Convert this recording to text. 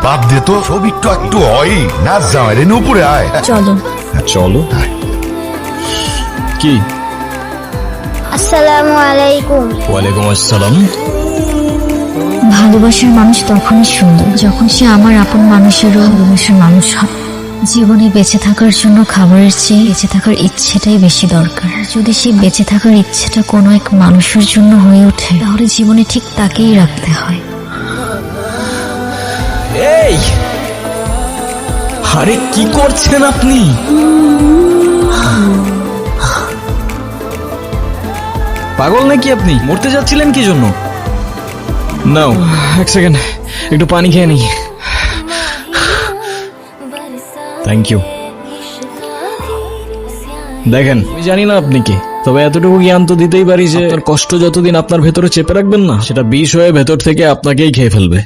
বাদ দে তো, সব একটু একটু হয়। নাচ জামাই রে, উপরে আয়। চলো। চলো। কি? আসসালামু আলাইকুম। ওয়ালাইকুম আসসালাম। ভালোবাসার মানুষ তখনই সুন্দর যখন সে আমার আপন মানুষেরও ভালোবাসার মানুষ হয়। জীবনে বেঁচে থাকার জন্য খাবারের চেয়ে বেঁচে থাকার ইচ্ছেটাই বেশি দরকার। যদি সেই বেঁচে থাকার ইচ্ছেটা কোনো এক মানুষের জন্য হয়ে ওঠে, তাহলে জীবনে ঠিক তাকেই রাখতে হয়। এই, আরে কি করছেন আপনি? পাগল নাকি আপনি? মরতে যাচ্ছিলেন কি জন্য? নাও, এক সেকেন্ড, একটু পানি খেয়ে নিই। Thank you. দেখেন, আমি জানি না আপনি কে, তবে এতটুকু জ্ঞান তো দিতেই পারি যে আপনার কষ্ট যতদিন আপনার ভেতরে চেপে রাখবেন না, সেটা বিষ হয়ে ভেতর থেকে আপনাকেই খেয়ে ফেলবে।